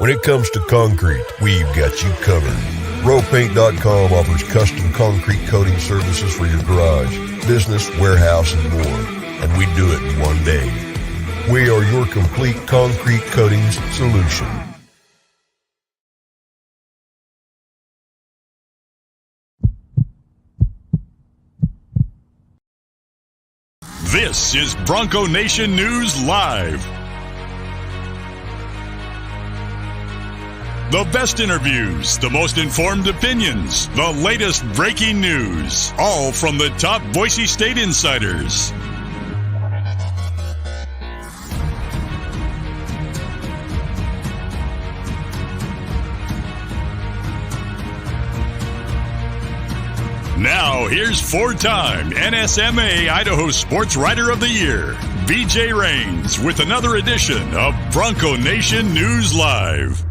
When it comes to concrete, we've got you covered. RowPaint.com offers custom concrete coating services for your garage, business, warehouse, and more. And we do it in one day. We are your complete concrete coatings solution. This is Bronco Nation News Live. The best interviews, the most informed opinions, the latest breaking news, all from the top Boise State insiders. Now, here's four-time NSMA Idaho Sports Writer of the Year, BJ Rains, with another edition of Bronco Nation News Live.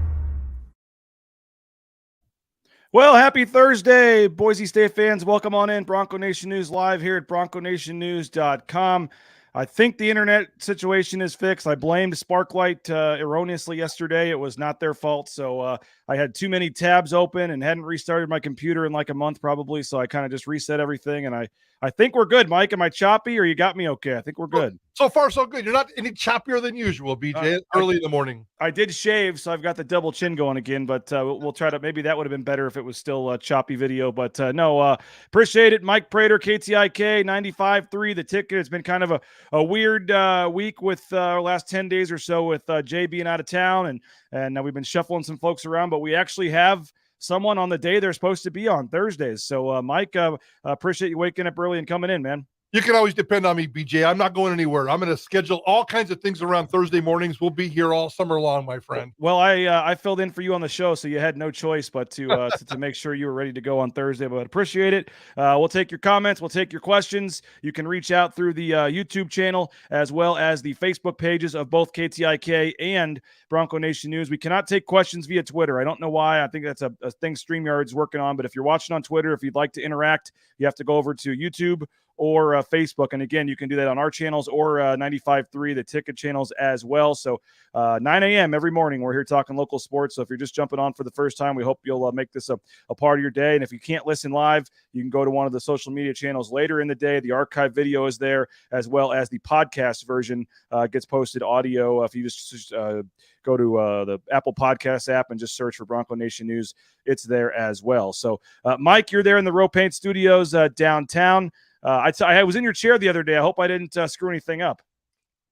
Well, happy Thursday, Boise State fans. Welcome on in. Bronco Nation News Live here at BroncoNationNews.com. I think the internet situation is fixed. I blamed Sparklight erroneously yesterday. It was not their fault. So I had too many tabs open and hadn't restarted my computer in like a month probably. So I kind of just reset everything. And I think we're good, Mike. Am I choppy or you got me okay? I think we're good. So far, so good. You're not any choppier than usual, BJ, early in the morning. I did shave, so I've got the double chin going again, but we'll try to – maybe that would have been better if it was still a choppy video. But no, appreciate it. Mike Prater, KTIK, 95.3, the ticket. It's been kind of a weird week with our last 10 days or so with Jay being out of town, and we've been shuffling some folks around, but we actually have someone on the day they're supposed to be on, Thursdays. So, Mike, appreciate you waking up early and coming in, man. You can always depend on me, BJ. I'm not going anywhere. I'm going to schedule all kinds of things around Thursday mornings. We'll be here all summer long, my friend. Well, I filled in for you on the show, so you had no choice but to make sure you were ready to go on Thursday. But appreciate it. We'll take your comments. We'll take your questions. You can reach out through the YouTube channel as well as the Facebook pages of both KTIK and Bronco Nation News. We cannot take questions via Twitter. I don't know why. I think that's a thing StreamYard's working on. But if you're watching on Twitter, if you'd like to interact, you have to go over to YouTube or Facebook. And again, you can do that on our channels or 95.3, the ticket channels as well. So 9 a.m. every morning, we're here talking local sports. So if you're just jumping on for the first time, we hope you'll make this a part of your day. And if you can't listen live, you can go to one of the social media channels later in the day. The archive video is there, as well as the podcast version gets posted audio. If you just go to the Apple Podcast app and just search for Bronco Nation News, it's there as well. So Mike, you're there in the Row Paint Studios downtown. I was in your chair the other day. I hope I didn't screw anything up.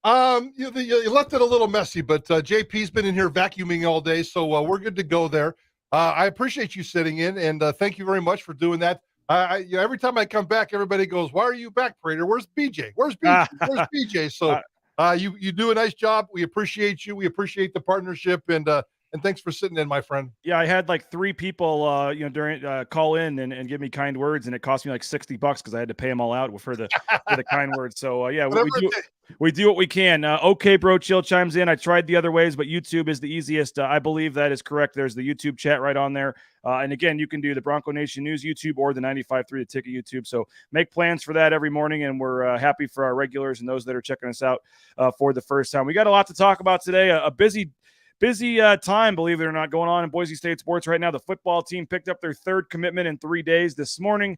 You left it a little messy, but JP's been in here vacuuming all day, so we're good to go there. I appreciate you sitting in, and thank you very much for doing that. Every time I come back, everybody goes, "Why are you back, Prater? Where's BJ? Where's BJ? Where's BJ?" So you do a nice job. We appreciate you. We appreciate the partnership, and thanks for sitting in, my friend. Yeah, I had like 3 people, during call in and give me kind words, and it cost me like $60 because I had to pay them all out for the kind words. So yeah, we do what we can. Okay, Bro Chill chimes in. I tried the other ways, but YouTube is the easiest. I believe that is correct. There's the YouTube chat right on there. And again, you can do the Bronco Nation News YouTube or the 95.3 the ticket YouTube. So make plans for that every morning, and we're happy for our regulars and those that are checking us out for the first time. We got a lot to talk about today. A busy time, believe it or not, going on in Boise State sports right now. The football team picked up their 3rd commitment in 3 days this morning.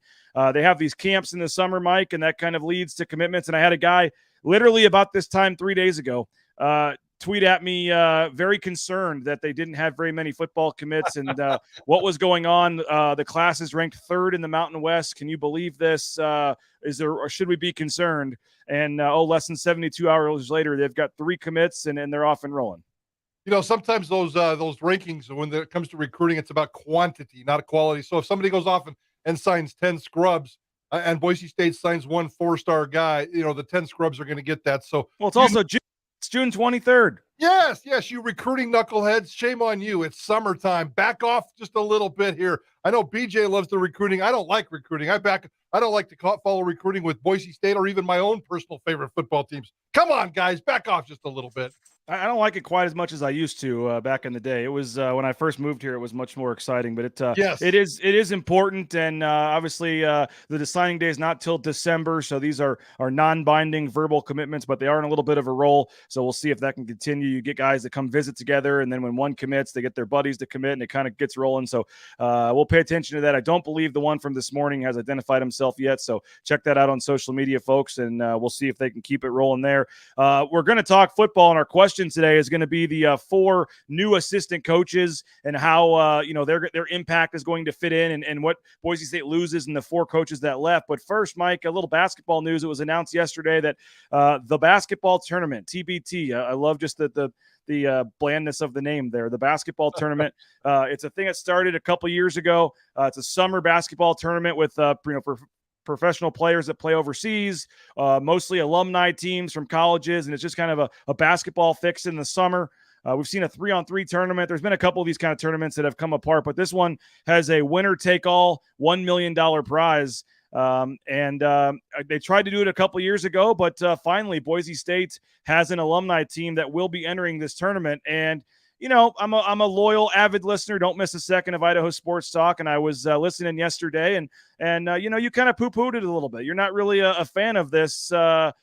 They have these camps in the summer, Mike, and that kind of leads to commitments. And I had a guy literally about this time 3 days ago tweet at me very concerned that they didn't have very many football commits and what was going on. The class is ranked 3rd in the Mountain West. Can you believe this? Is there, or should we be concerned? And less than 72 hours later, they've got 3 commits and they're off and rolling. You know, sometimes those rankings, when it comes to recruiting, it's about quantity, not quality. So if somebody goes off and signs 10 scrubs and Boise State signs 1 4-star guy, the 10 scrubs are going to get that. So it's also June 23rd. Yes, you recruiting knuckleheads. Shame on you. It's summertime. Back off just a little bit here. I know BJ loves the recruiting. I don't like recruiting. I don't like to follow recruiting with Boise State or even my own personal favorite football teams. Come on, guys, back off just a little bit. I don't like it quite as much as I used to back in the day. It was when I first moved here, it was much more exciting. But Yes. it is important, and obviously the signing day is not till December, so these are non-binding verbal commitments, but they are in a little bit of a roll. So we'll see if that can continue. You get guys that come visit together, and then when one commits, they get their buddies to commit, and it kind of gets rolling. So we'll pay attention to that. I don't believe the one from this morning has identified himself yet, so check that out on social media, folks, and we'll see if they can keep it rolling there. We're going to talk football, and our question today is going to be the 4 new assistant coaches and how their impact is going to fit in, and what Boise State loses in the 4 coaches that left. But first, Mike, a little basketball news. It was announced yesterday that the basketball tournament, TBT, I love just the blandness of the name there. The basketball tournament. It's a thing that started a couple years ago. It's a summer basketball tournament with professional players that play overseas, mostly alumni teams from colleges, and it's just kind of a basketball fix in the summer. We've seen a 3-on-3 tournament. There's been a couple of these kind of tournaments that have come apart, but this one has a winner-take-all $1 million prize. They tried to do it a couple years ago, but finally Boise State has an alumni team that will be entering this tournament. And I'm a loyal, avid listener. Don't miss a second of Idaho Sports Talk. And I was listening yesterday, and you kind of poo-pooed it a little bit. You're not really a fan of this. Why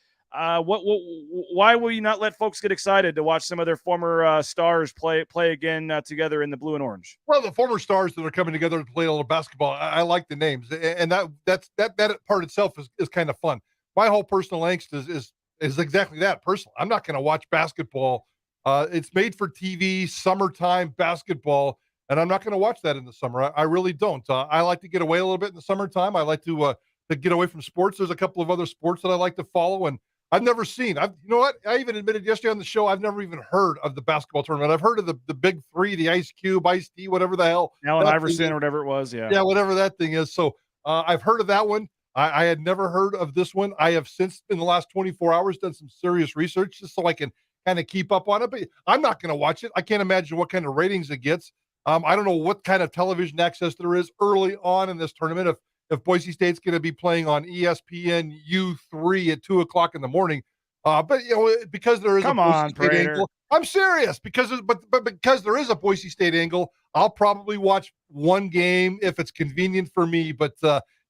will you not let folks get excited to watch some of their former stars play again together in the blue and orange? Well, the former stars that are coming together to play a little basketball, I like the names, and that part itself is kind of fun. My whole personal angst is exactly that. Personal, I'm not going to watch basketball. It's made for TV, summertime basketball, and I'm not going to watch that in the summer. I really don't. I like to get away a little bit in the summertime. I like to get away from sports. There's a couple of other sports that I like to follow, and I've never seen. You know what? I even admitted yesterday on the show, I've never even heard of the basketball tournament. I've heard of the big 3, the Ice Cube, Ice T, whatever the hell. Allen Iverson or whatever it was. Yeah. Yeah, whatever that thing is. So I've heard of that one. I had never heard of this one. I have since, in the last 24 hours, done some serious research just so I can kind of keep up on it. But I'm not going to watch it. I can't imagine what kind of ratings it gets. I don't know what kind of television access there is early on in this tournament. If Boise State's going to be playing on ESPN U3 at 2:00 in the morning, but because there is a Boise State angle, I'm serious. Because there is a Boise State angle, I'll probably watch one game if it's convenient for me. But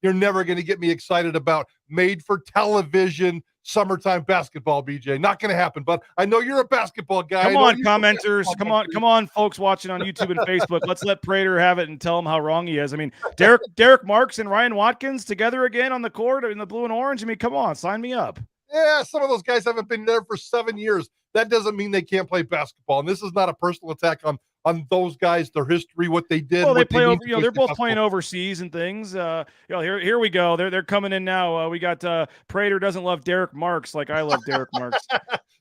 you're never going to get me excited about made for television summertime basketball, BJ. Not going to happen. But I know you're a basketball guy. Come on, commenters. Come on, folks watching on YouTube and Facebook. Let's let Prater have it and tell him how wrong he is. I mean, Derek Marks and Ryan Watkins together again on the court in the blue and orange. I mean, come on, sign me up. Yeah, some of those guys haven't been there for 7 years. That doesn't mean they can't play basketball. And this is not a personal attack on those guys, their history, what they did. Well, they play over. They're both playing overseas and things. Here we go. They're coming in now. We got Prater doesn't love Derek Marks like I love Derek Marks.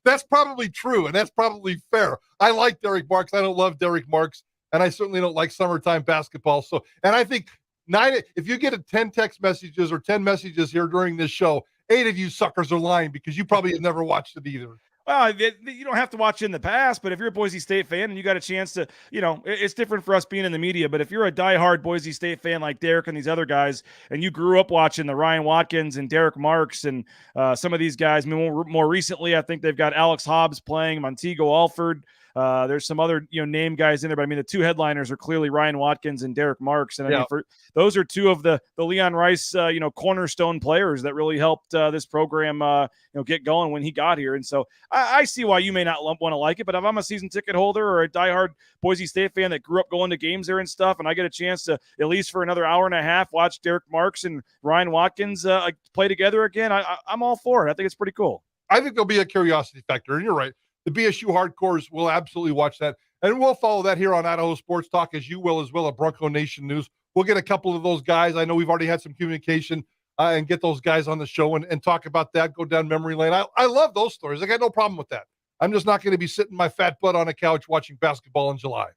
That's probably true, and that's probably fair. I like Derek Marks. I don't love Derek Marks, and I certainly don't like summertime basketball. So, and I think if you get 10 text messages or 10 messages here during this show, 8 of you suckers are lying because you probably have never watched it either. Well, you don't have to watch it in the past, but if you're a Boise State fan and you got a chance to, it's different for us being in the media, but if you're a diehard Boise State fan like Derek and these other guys, and you grew up watching the Ryan Watkins and Derek Marks and some of these guys, more recently, I think they've got Alex Hobbs playing, Montego Alford. There's some other name guys in there, but I mean the 2 headliners are clearly Ryan Watkins and Derek Marks, and I mean those are 2 of the Leon Rice cornerstone players that really helped this program get going when he got here. And so I see why you may not want to like it, but if I'm a season ticket holder or a diehard Boise State fan that grew up going to games there and stuff, and I get a chance to at least for another hour and a half watch Derek Marks and Ryan Watkins play together again, I'm all for it. I think it's pretty cool. I think there'll be a curiosity factor, and you're right. The BSU hardcores will absolutely watch that. And we'll follow that here on Idaho Sports Talk, as you will as well at Bronco Nation News. We'll get a couple of those guys. I know we've already had some communication and get those guys on the show and talk about that, go down memory lane. I love those stories. I got no problem with that. I'm just not going to be sitting my fat butt on a couch watching basketball in July.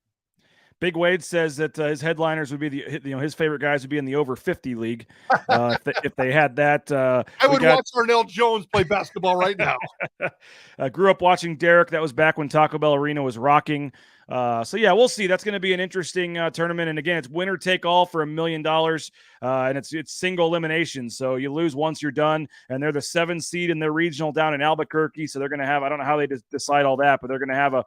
Big Wade says that his headliners would be his favorite guys would be in the over 50 league if they had that. I would watch Arnell Jones play basketball right now. Grew up watching Derek. That was back when Taco Bell Arena was rocking. So yeah, we'll see. That's going to be an interesting tournament. And again, it's winner take all for $1 million. And it's single elimination. So you lose once you're done. And they're the 7th seed in their regional down in Albuquerque. So they're going to have, I don't know how they decide all that, but they're going to have a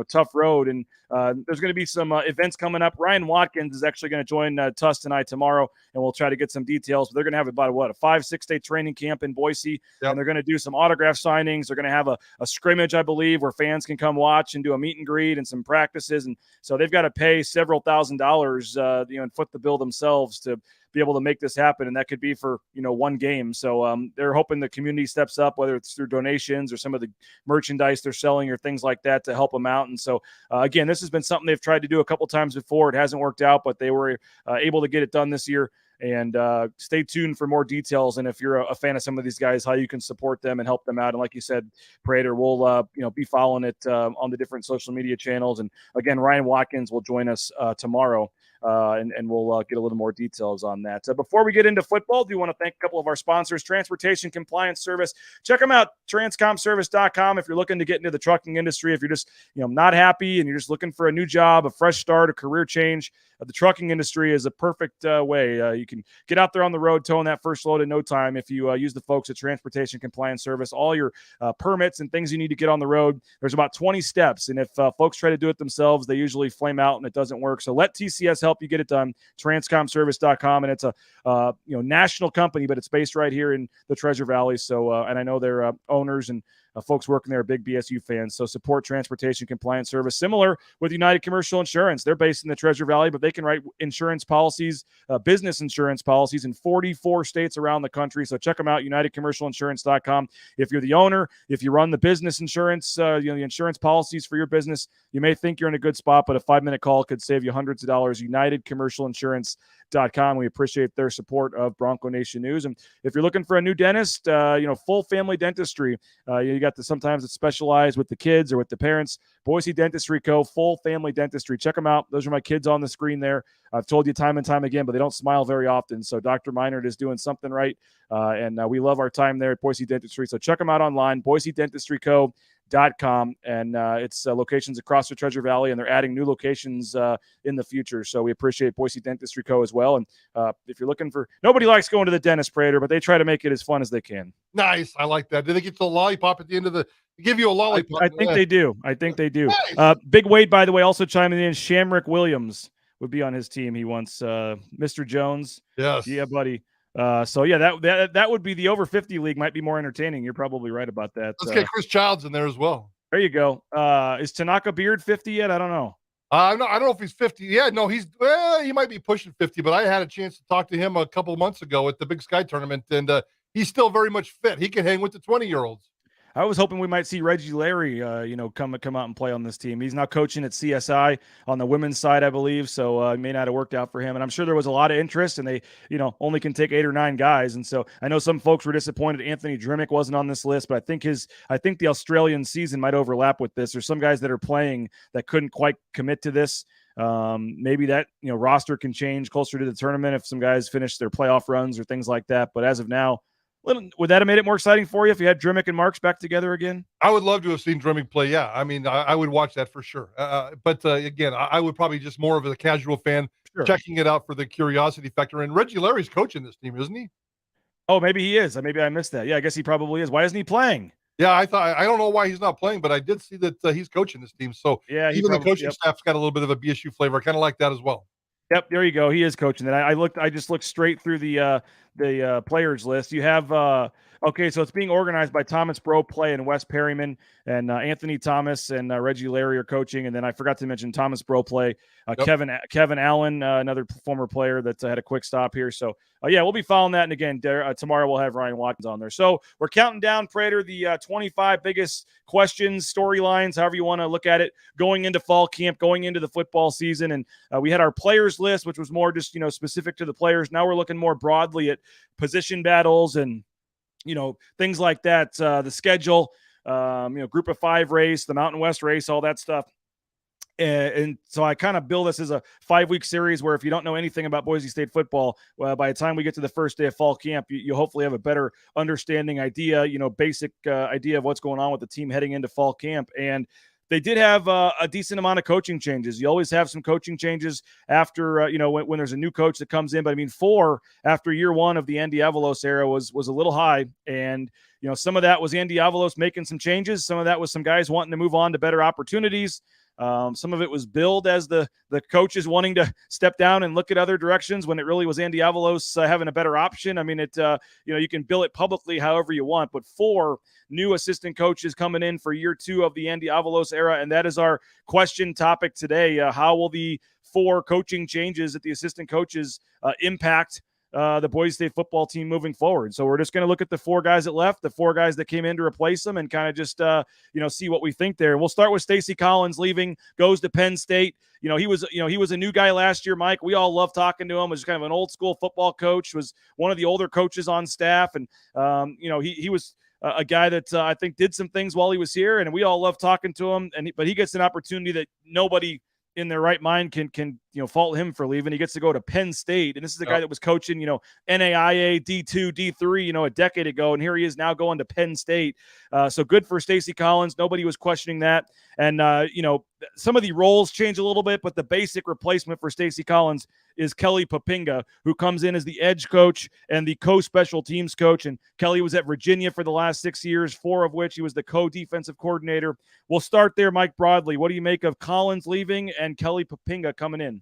tough road. And there's going to be some events coming up. Ryan Watkins is actually going to join Tuss and I tomorrow, and we'll try to get some details. But they're going to have about a 5-6 day training camp in Boise. Yep. And they're going to do some autograph signings. They're going to have a scrimmage, I believe, where fans can come watch and do a meet and greet and some practices. And so they've got to pay several $1,000s, and foot the bill themselves to be able to make this happen. And that could be for, one game. So they're hoping the community steps up, whether it's through donations or some of the merchandise they're selling or things like that to help them out. And so, again, this has been something they've tried to do a couple times before. It hasn't worked out, but they were able to get it done this year. And stay tuned for more details. And if you're a fan of some of these guys, how you can support them and help them out. And like you said, Prater, we'll be following it on the different social media channels. And again, Ryan Watkins will join us tomorrow. And we'll get a little more details on that. Before we get into football, do want to thank a couple of our sponsors, Transportation Compliance Service. Check them out, transcomservice.com. If you're looking to get into the trucking industry, if you're just not happy and you're just looking for a new job, a fresh start, a career change, the trucking industry is a perfect way. You can get out there on the road towing that first load in no time if you use the folks at Transportation Compliance Service. All your permits and things you need to get on the road, there's about 20 steps. And if folks try to do it themselves, they usually flame out and it doesn't work. So let TCS help you get it done. Transcomservice.com. And it's a national company, but it's based right here in the Treasure Valley. So and I know their owners and folks working there are big BSU fans. So support Transportation Compliance Service. Similar with United Commercial Insurance. They're based in the Treasure Valley, but they can write insurance policies, business insurance policies in 44 states around the country. So check them out, UnitedCommercialInsurance.com. If you're the owner, if you run the business insurance, the insurance policies for your business, you may think you're in a good spot, but a 5-minute call could save you hundreds of dollars. UnitedCommercialInsurance.com. We appreciate their support of Bronco Nation News. And if you're looking for a new dentist, full family dentistry, you got sometimes it's specialized with the kids or with the parents. Boise Dentistry Co., full family dentistry. Check them out. Those are my kids on the screen there. I've told you time and time again, but they don't smile very often. So Dr. Meinert is doing something right. And we love our time there at Boise Dentistry. So check them out online, BoiseDentistryCo.com, and it's locations across the Treasure Valley, and they're adding new locations in the future. So we appreciate Boise Dentistry Co. as well. And if you're looking for, nobody likes going to the dentist, Prater, but they try to make it as fun as they can. Nice. I like that. Do they get the lollipop at the end of give you a lollipop? I think they do. Nice. Big Wade, by the way, also chiming in. Shamrick Williams would be on his team. He wants Mr. Jones. Yes. Yeah, buddy. So yeah, that would be the over 50 league might be more entertaining. You're probably right about that. Let's get Chris Childs in there as well. There you go. Is Tanaka Beard 50 yet? I don't know. I don't know if he's 50. Yeah, no, he might be pushing 50, but I had a chance to talk to him a couple of months ago at the Big Sky tournament, and he's still very much fit. He can hang with the 20-year-olds. I was hoping we might see Reggie Larry, come out and play on this team. He's now coaching at CSI on the women's side, I believe. So it may not have worked out for him. And I'm sure there was a lot of interest, and they, only can take 8 or 9 guys. And so I know some folks were disappointed Anthony Drimmick wasn't on this list, but I think the Australian season might overlap with this. There's some guys that are playing that couldn't quite commit to this. Maybe that, roster can change closer to the tournament if some guys finish their playoff runs or things like that. But as of now, would that have made it more exciting for you if you had Drimmick and Marks back together again? I would love to have seen Drimmick play. Yeah. I mean, I would watch that for sure. But again, I would probably just more of a casual fan checking it out for the curiosity factor. And Reggie Larry's coaching this team, isn't he? Oh, maybe he is. Maybe I missed that. Yeah, I guess he probably is. Why isn't he playing? Yeah, I don't know why he's not playing, but I did see that he's coaching this team. So yeah, even the coaching staff's got a little bit of a BSU flavor. I kind of like that as well. Yep, there you go. He is coaching that. I just looked straight through the players list. You have okay, so it's being organized by Thomas Bro Play and Wes Perryman, and Anthony Thomas and Reggie Larry are coaching. And then I forgot to mention Thomas Bro Play, Kevin Allen, another former player that had a quick stop here. So yeah, we'll be following that. And again, tomorrow we'll have Ryan Watkins on there. So we're counting down, Prater, the 25 biggest questions, storylines, however you want to look at it, going into fall camp, going into the football season. And we had our players list, which was more just specific to the players. Now we're looking more broadly at position battles and things like that, the schedule, group of 5 race, the Mountain West race, all that stuff. And so I kind of build this as a 5-week series where if you don't know anything about Boise State football, by the time we get to the first day of fall camp, you hopefully have a better understanding idea, basic idea of what's going on with the team heading into fall camp. And they did have a decent amount of coaching changes. You always have some coaching changes after, when there's a new coach that comes in. But I mean, 4 after year 1 of the Andy Avalos era was a little high. And, some of that was Andy Avalos making some changes. Some of that was some guys wanting to move on to better opportunities. Some of it was billed as the coaches wanting to step down and look at other directions when it really was Andy Avalos having a better option. I mean, you can bill it publicly however you want, but 4 new assistant coaches coming in for year 2 of the Andy Avalos era. And that is our question topic today. How will the 4 coaching changes at the assistant coaches impact the Boise State football team moving forward? So we're just going to look at the 4 guys that left, the 4 guys that came in to replace them, and kind of just, see what we think there. We'll start with Stacey Collins leaving, goes to Penn State. He was a new guy last year, Mike. We all loved talking to him. Was kind of an old school football coach, was one of the older coaches on staff. And, he was a guy that I think did some things while he was here, and we all love talking to him. But he gets an opportunity that nobody in their right mind can fault him for leaving. He gets to go to Penn State, and this is a guy that was coaching NAIA D2 D3 a decade ago, and here he is now going to Penn State. So good for Stacey Collins. Nobody was questioning that. And some of the roles change a little bit, but the basic replacement for Stacey Collins is Kelly Papinga, who comes in as the edge coach and the co-special teams coach. And Kelly was at Virginia for the last 6 years, 4 of which he was the co-defensive coordinator. We'll start there, Mike Broadley. What do you make of Collins leaving and Kelly Papinga coming in?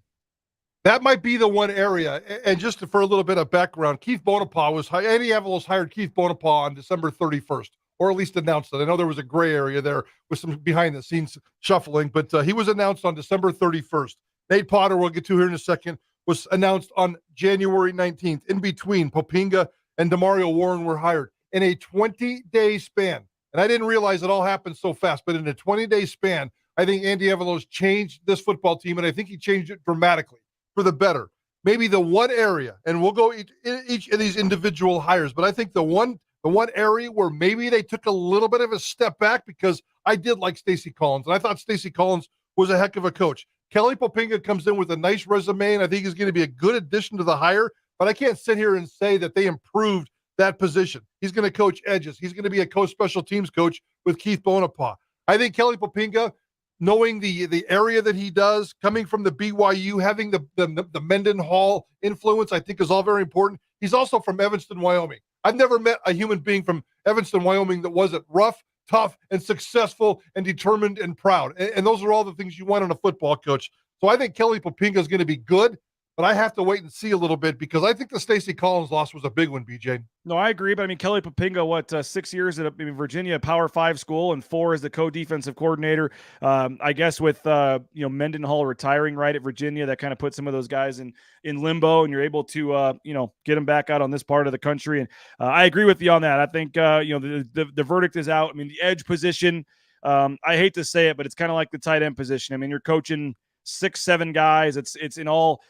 That might be the one area. And just for a little bit of background, Keith Bonaparte Andy Avalos hired Keith Bonaparte on December 31st, or at least announced it. I know there was a gray area there with some behind the scenes shuffling, but he was announced on December 31st. Nate Potter, we'll get to here in a second, was announced on January 19th. In between, Papinga and Demario Warren were hired in a 20-day span. And I didn't realize it all happened so fast, but in a 20-day span, I think Andy Avalos changed this football team, and I think he changed it dramatically for the better. Maybe the one area, and we'll go each of these individual hires, but I think the one area where maybe they took a little bit of a step back, because I did like Stacey Collins, and I thought Stacey Collins was a heck of a coach. Kelly Papinga comes in with a nice resume, and I think he's going to be a good addition to the hire, but I can't sit here and say that they improved that position. He's going to coach edges. He's going to be a co-special teams coach with Keith Bonaparte. I think Kelly Papinga, knowing the area that he does, coming from the BYU, having the Mendenhall influence, I think is all very important. He's also from Evanston, Wyoming. I've never met a human being from Evanston, Wyoming that wasn't rough, tough, and successful, and determined and proud. And those are all the things you want in a football coach. So I think Kelly Papinga is going to be good, but I have to wait and see a little bit, because I think the Stacey Collins loss was a big one, BJ. No, I agree. But I mean, Kelly Papinga, 6 years at Virginia, Power 5 school, and 4 as the co-defensive coordinator. I guess with Mendenhall retiring right at Virginia, that kind of put some of those guys in limbo, and you're able to get them back out on this part of the country. And I agree with you on that. I think the verdict is out. I mean, the edge position. I hate to say it, but it's kind of like the tight end position. I mean, you're coaching 6-7 guys. It's in all,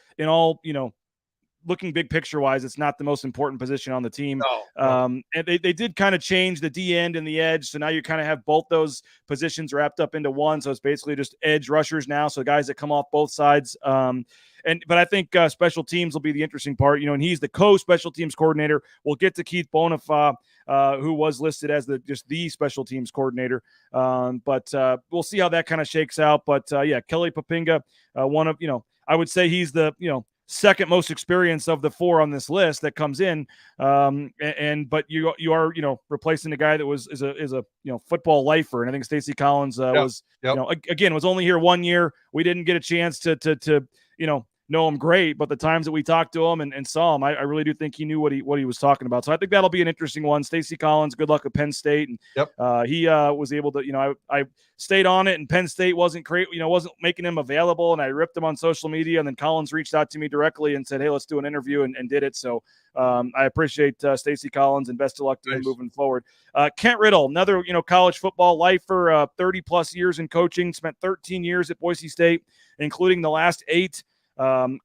looking big picture wise, it's not the most important position on the team. No. And they did kind of change the D end and the edge. So now you kind of have both those positions wrapped up into one. So it's basically just edge rushers now. So guys that come off both sides. But I think special teams will be the interesting part, and he's the co-special teams coordinator. We'll get to Keith Bonaparte, who was listed as the special teams coordinator. But we'll see how that kind of shakes out. But Kelly Papinga, one of, I would say he's the, second most experienced of the 4 on this list that comes in. But you are, replacing a guy that is a football lifer. And I think Stacey Collins was only here 1 year. We didn't get a chance to know him great, but the times that we talked to him and saw him, I really do think he knew what he was talking about. So I think that'll be an interesting one. Stacey Collins, good luck at Penn State. And he was able to, I stayed on it, and Penn State wasn't wasn't making him available, and I ripped him on social media, and then Collins reached out to me directly and said, hey, let's do an interview, and did it. So I appreciate Stacey Collins, and best of luck to him moving forward. Kent Riddle, another, college football lifer, 30 plus years in coaching, spent 13 years at Boise State, including the last 8. And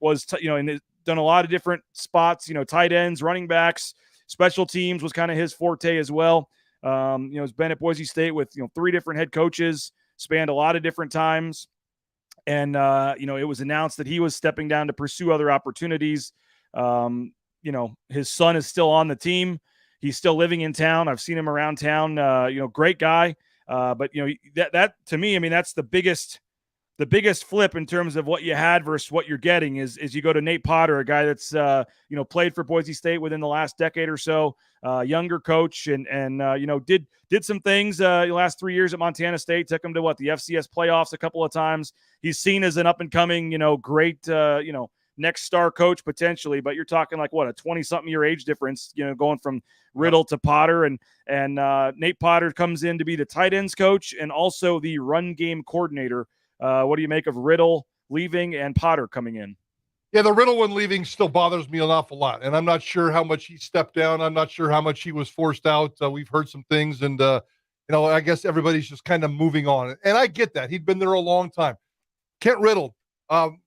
done a lot of different spots, tight ends, running backs, special teams was kind of his forte as well. Has been at Boise State with, 3 different head coaches, spanned a lot of different times. And, it was announced that he was stepping down to pursue other opportunities. His son is still on the team. He's still living in town. I've seen him around town, great guy. But that to me, I mean, that's the biggest flip in terms of what you had versus what you're getting is you go to Nate Potter, a guy that's played for Boise State within the last decade or so, younger coach, and did some things the last 3 years at Montana State, took him to the FCS playoffs a couple of times. He's seen as an up and coming, great, next star coach potentially, but you're talking like a 20-something year age difference, going from Riddle to Potter, and Nate Potter comes in to be the tight ends coach and also the run game coordinator. What do you make of Riddle leaving and Potter coming in? Yeah, the Riddle one leaving still bothers me an awful lot, and I'm not sure how much he stepped down. I'm not sure how much he was forced out. We've heard some things, and I guess everybody's just kind of moving on, and I get that. He'd been there a long time. Kent Riddle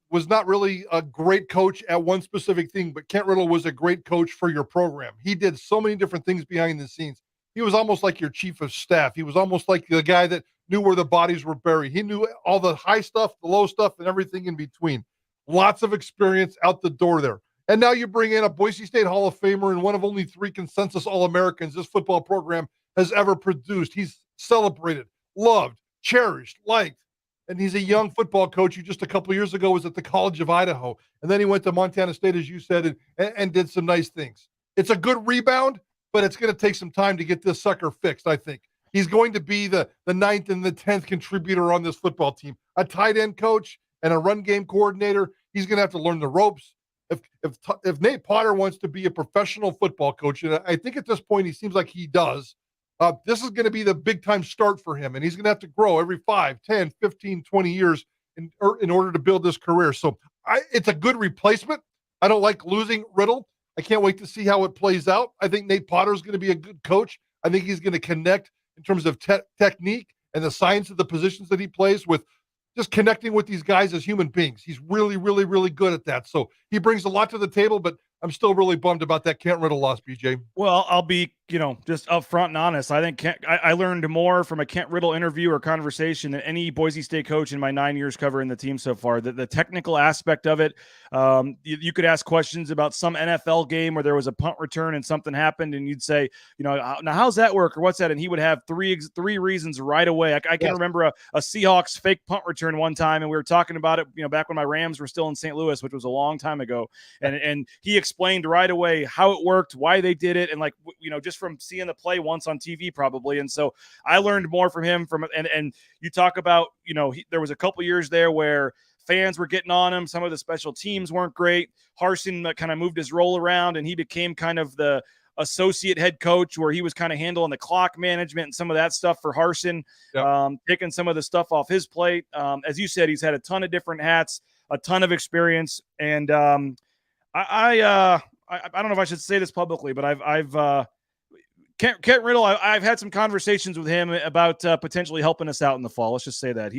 was not really a great coach at one specific thing, but Kent Riddle was a great coach for your program. He did so many different things behind the scenes. He was almost like your chief of staff. He was almost like the guy that knew where the bodies were buried. He knew all the high stuff, the low stuff, and everything in between. Lots of experience out the door there. And now you bring in a Boise State Hall of Famer and one of only 3 consensus All-Americans this football program has ever produced. He's celebrated, loved, cherished, liked. And he's a young football coach who just a couple of years ago was at the College of Idaho. And then he went to Montana State, as you said, and did some nice things. It's a good rebound, but it's going to take some time to get this sucker fixed, I think. He's going to be the 9th and the 10th contributor on this football team. A tight end coach and a run game coordinator. He's going to have to learn the ropes. If Nate Potter wants to be a professional football coach, and I think at this point he seems like he does, this is going to be the big time start for him. And he's going to have to grow every 5, 10, 15, 20 years in order to build this career. So it's a good replacement. I don't like losing Riddle. I can't wait to see how it plays out. I think Nate Potter is going to be a good coach. I think he's going to connect in terms of technique and the science of the positions that he plays with, just connecting with these guys as human beings. He's really, really, really good at that. So he brings a lot to the table, but I'm still really bummed about that Kent Riddle loss, BJ. Well, I'll be, just upfront and honest. I think I learned more from a Kent Riddle interview or conversation than any Boise State coach in my 9 years covering the team so far. The technical aspect of it, you could ask questions about some NFL game where there was a punt return and something happened, and you'd say, now how's that work or what's that? And he would have three reasons right away. I can remember a Seahawks fake punt return one time, and we were talking about it, back when my Rams were still in St. Louis, which was a long time ago, and he explained right away how it worked, why they did it, and just from seeing the play once on TV probably. And so I learned more from him and you talk about, there was a couple years there where fans were getting on him. Some of the special teams weren't great. Harsin kind of moved his role around and he became kind of the associate head coach where he was kind of handling the clock management and some of that stuff for Harsin, taking some of the stuff off his plate. As you said, he's had a ton of different hats, a ton of experience. And I don't know if I should say this publicly, but I've Kent Riddle, I've had some conversations with him about potentially helping us out in the fall. Let's just say that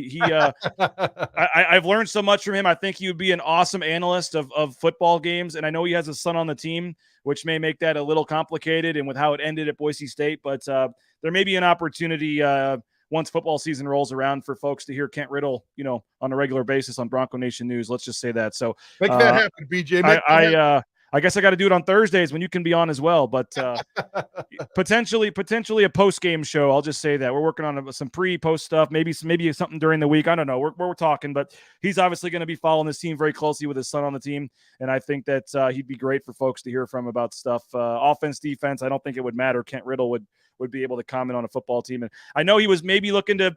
I've learned so much from him. I think he would be an awesome analyst of football games. And I know he has a son on the team, which may make that a little complicated and with how it ended at Boise State, but there may be an opportunity once football season rolls around for folks to hear Kent Riddle, on a regular basis on Bronco Nation News. Let's just say that. So make that happen, BJ. I guess I got to do it on Thursdays when you can be on as well, but potentially a post-game show. I'll just say that we're working on some pre-post stuff, maybe something during the week. I don't know. We're talking, but he's obviously going to be following this team very closely with his son on the team. And I think that he'd be great for folks to hear from about stuff, offense, defense. I don't think it would matter. Kent Riddle would be able to comment on a football team. And I know he was maybe looking to,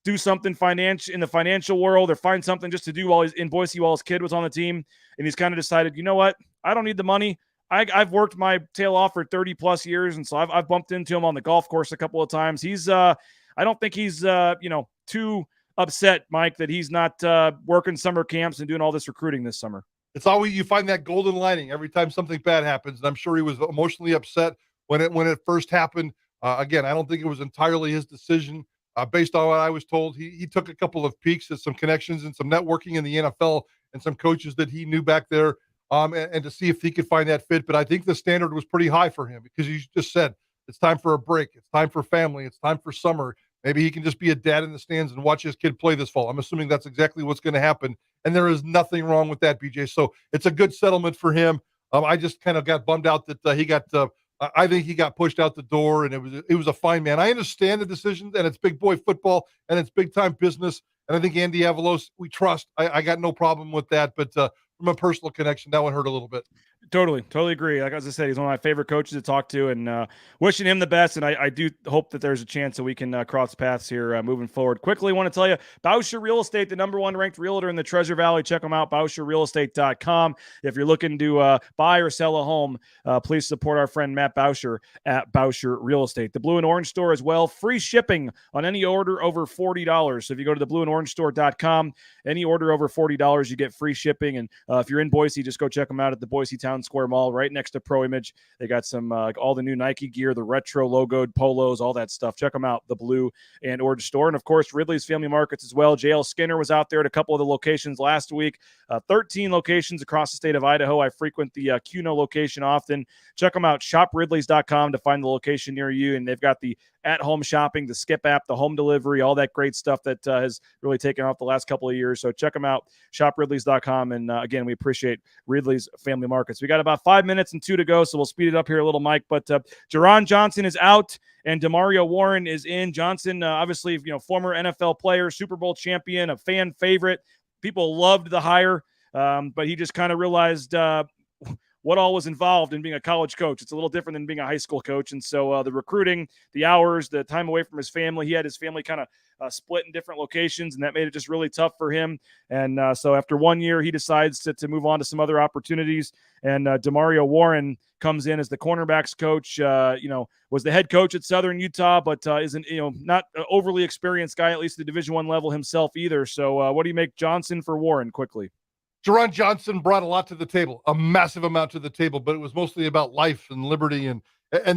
do something in the financial world or find something just to do while he's in Boise while his kid was on the team. And he's kind of decided, you know what? I don't need the money. I've worked my tail off for 30 plus years. And so I've bumped into him on the golf course a couple of times. He's I don't think he's, too upset, Mike, that he's not working summer camps and doing all this recruiting this summer. It's always, you find that golden lining every time something bad happens. And I'm sure he was emotionally upset when it first happened. Again, I don't think it was entirely his decision. Based on what I was told, he took a couple of peeks at some connections and some networking in the NFL and some coaches that he knew back there, and to see if he could find that fit. But I think the standard was pretty high for him because you just said it's time for a break. It's time for family. It's time for summer. Maybe he can just be a dad in the stands and watch his kid play this fall. I'm assuming that's exactly what's going to happen. And there is nothing wrong with that, BJ. So it's a good settlement for him. I just kind of got bummed out that he got I think he got pushed out the door, and it was a fine man. I understand the decisions, and it's big boy football, and it's big time business. And I think Andy Avalos, we trust. I got no problem with that, but from a personal connection, that one hurt a little bit. Totally agree. Like as I said, he's one of my favorite coaches to talk to, and wishing him the best. And I do hope that there's a chance that we can cross paths here moving forward. Quickly, want to tell you, Bauscher Real Estate, the #1 ranked realtor in the Treasure Valley. Check them out, BauscherRealEstate.com. If you're looking to buy or sell a home, please support our friend Matt Bauscher at Bauscher Real Estate. The Blue and Orange Store as well. Free shipping on any order over $40. So if you go to the blueandorangestore.com, any order over $40, you get free shipping. And if you're in Boise, just go check them out at the Boise Town Square Mall right next to Pro Image. They got some all the new Nike gear, the retro logoed polos, all that stuff. Check them out, the Blue and Orange Store. And of course, Ridley's Family Markets as well. JL Skinner was out there at a couple of the locations last week. 13 locations across the state of Idaho. I frequent the Cuno location often. Check them out, shopridleys.com, to find the location near you. And they've got the at-home shopping, the Skip app, the home delivery, all that great stuff that has really taken off the last couple of years. So check them out, shopridleys.com. And again, we appreciate Ridley's Family Markets. We got about 5 minutes and 2 to go, so we'll speed it up here a little, Mike. But Jaron Johnson is out and Demario Warren is in. Johnson, obviously, former NFL player, Super Bowl champion, a fan favorite. People loved the hire, but he just kind of realized what all was involved in being a college coach. It's a little different than being a high school coach. And so the recruiting, the hours, the time away from his family, he had his family kind of split in different locations, and that made it just really tough for him. And so after 1 year, he decides to move on to some other opportunities. And Demario Warren comes in as the cornerbacks coach, was the head coach at Southern Utah, but isn't, not an overly experienced guy, at least at the Division I level himself either. So what do you make Johnson for Warren quickly? Jaron Johnson brought a lot to the table, a massive amount to the table, but it was mostly about life and liberty and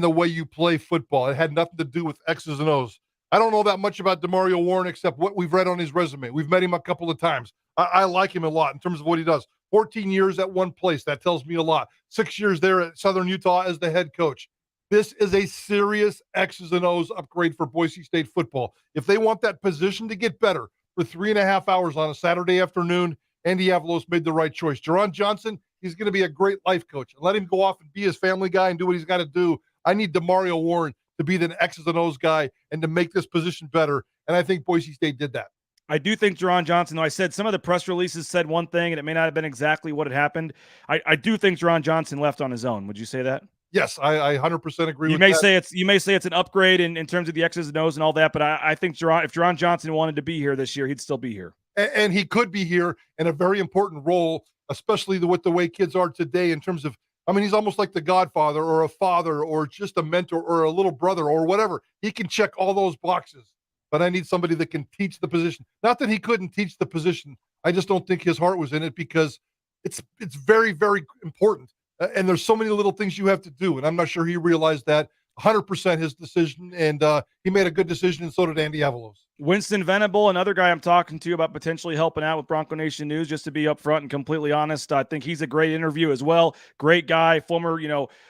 the way you play football. It had nothing to do with X's and O's. I don't know that much about Demario Warren except what we've read on his resume. We've met him a couple of times. I like him a lot in terms of what he does. 14 years at one place. That tells me a lot. 6 years there at Southern Utah as the head coach. This is a serious X's and O's upgrade for Boise State football. If they want that position to get better for 3.5 hours on a Saturday afternoon, Andy Avalos made the right choice. Jaron Johnson, he's going to be a great life coach. Let him go off and be his family guy and do what he's got to do. I need Demario Warren to be the X's and O's guy and to make this position better. And I think Boise State did that. I do think Jaron Johnson, though I said some of the press releases said one thing, and it may not have been exactly what had happened. I do think Jaron Johnson left on his own. Would you say that? Yes, I 100% agree with that. You may say it's an upgrade in terms of the X's and O's and all that, but I think if Jaron Johnson wanted to be here this year, he'd still be here. And he could be here in a very important role, especially with the way kids are today in terms of, he's almost like the godfather or a father or just a mentor or a little brother or whatever. He can check all those boxes, but I need somebody that can teach the position. Not that he couldn't teach the position. I just don't think his heart was in it because it's very, very important. And there's so many little things you have to do. And I'm not sure he realized that. 100% his decision, and he made a good decision, and so did Andy Avalos. Winston Venable, another guy I'm talking to about potentially helping out with Bronco Nation News, just to be upfront and completely honest. I think he's a great interview as well. Great guy, former,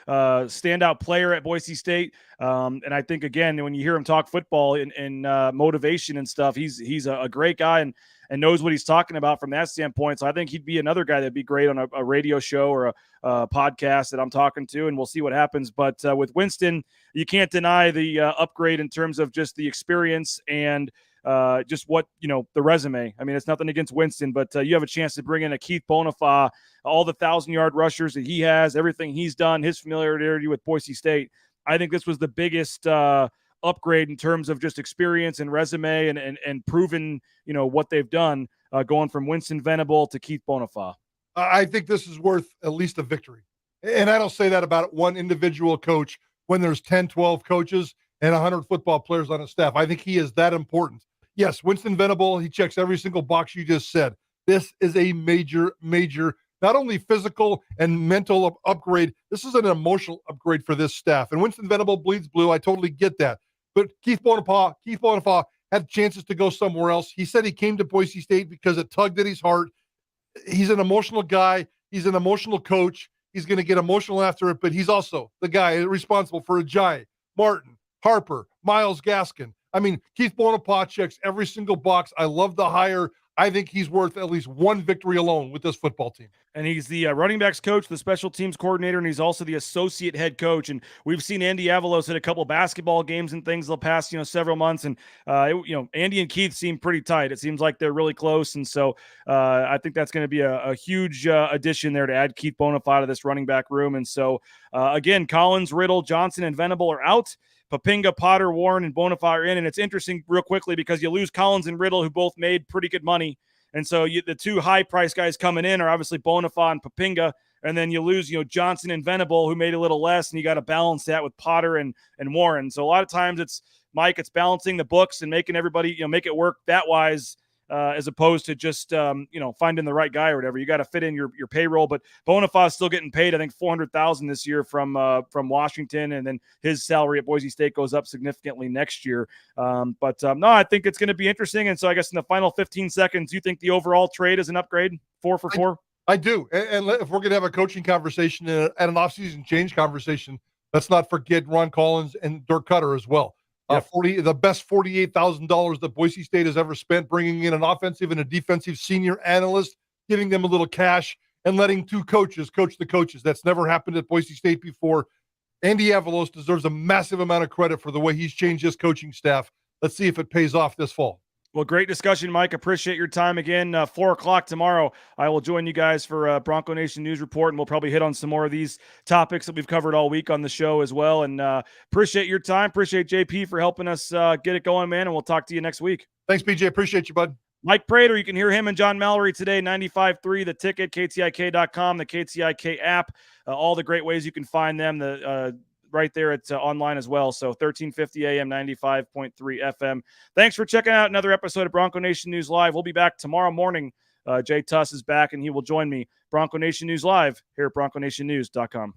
standout player at Boise State. And I think, again, when you hear him talk football and motivation and stuff, he's a great guy and knows what he's talking about from that standpoint. So I think he'd be another guy that'd be great on a radio show or a podcast that I'm talking to, and we'll see what happens. But with Winston, you can't deny the upgrade in terms of just the experience and just what, the resume. It's nothing against Winston, but you have a chance to bring in a Keith Boniface, all the 1,000-yard rushers that he has, everything he's done, his familiarity with Boise State. I think this was the biggest upgrade in terms of just experience and resume and proven, what they've done going from Winston Venable to Keith Boniface. I think this is worth at least a victory. And I don't say that about one individual coach when there's 10, 12 coaches and 100 football players on a staff. I think he is that important. Yes, Winston Venable, he checks every single box you just said. This is a major, not only physical and mental upgrade, this is an emotional upgrade for this staff. And Winston Venable bleeds blue. I totally get that. But Keith Boniface had chances to go somewhere else. He said he came to Boise State because it tugged at his heart. He's an emotional guy. He's an emotional coach. He's going to get emotional after it, but he's also the guy responsible for Ajayi, Martin, Harper, Miles Gaskin. Keith Boniface checks every single box. I love the hire. I think he's worth at least one victory alone with this football team. And he's the running backs coach, the special teams coordinator, and he's also the associate head coach. And we've seen Andy Avalos at a couple basketball games and things the past, several months. And, Andy and Keith seem pretty tight. It seems like they're really close. And so I think that's going to be a huge addition there to add Keith Bonifay to this running back room. And so, again, Collins, Riddle, Johnson, and Venable are out. Papinga, Potter, Warren, and Bonifay are in. And it's interesting real quickly because you lose Collins and Riddle, who both made pretty good money. And so the two high-price guys coming in are obviously Bonifay and Papinga, and then you lose, Johnson and Venable, who made a little less, and you got to balance that with Potter and Warren. So a lot of times it's balancing the books and making everybody, make it work that wise, as opposed to just, finding the right guy or whatever. You got to fit in your payroll. But Bonifay is still getting paid, I think, $400,000 this year from Washington, and then his salary at Boise State goes up significantly next year. No, I think it's going to be interesting. And so I guess in the final 15 seconds, you think the overall trade is an upgrade, 4 for 4? I do. And if we're going to have a coaching conversation and an offseason change conversation, let's not forget Ron Collins and Dirk Cutter as well. Yep. The best $48,000 that Boise State has ever spent, bringing in an offensive and a defensive senior analyst, giving them a little cash, and letting two coaches coach the coaches. That's never happened at Boise State before. Andy Avalos deserves a massive amount of credit for the way he's changed his coaching staff. Let's see if it pays off this fall. Well, great discussion, Mike. Appreciate your time again. 4:00 tomorrow, I will join you guys for Bronco Nation News Report, and we'll probably hit on some more of these topics that we've covered all week on the show as well. And appreciate your time. Appreciate JP for helping us get it going, man, and we'll talk to you next week. Thanks, BJ. Appreciate you, bud. Mike Prater, you can hear him and John Mallory today, 95.3, The Ticket, KTIK.com, the KTIK app, all the great ways you can find them. Right there at online as well. So 1350 AM, 95.3 FM. Thanks for checking out another episode of Bronco Nation News Live. We'll be back tomorrow morning. Jay Tuss is back, and he will join me. Bronco Nation News Live here at BroncoNationNews.com.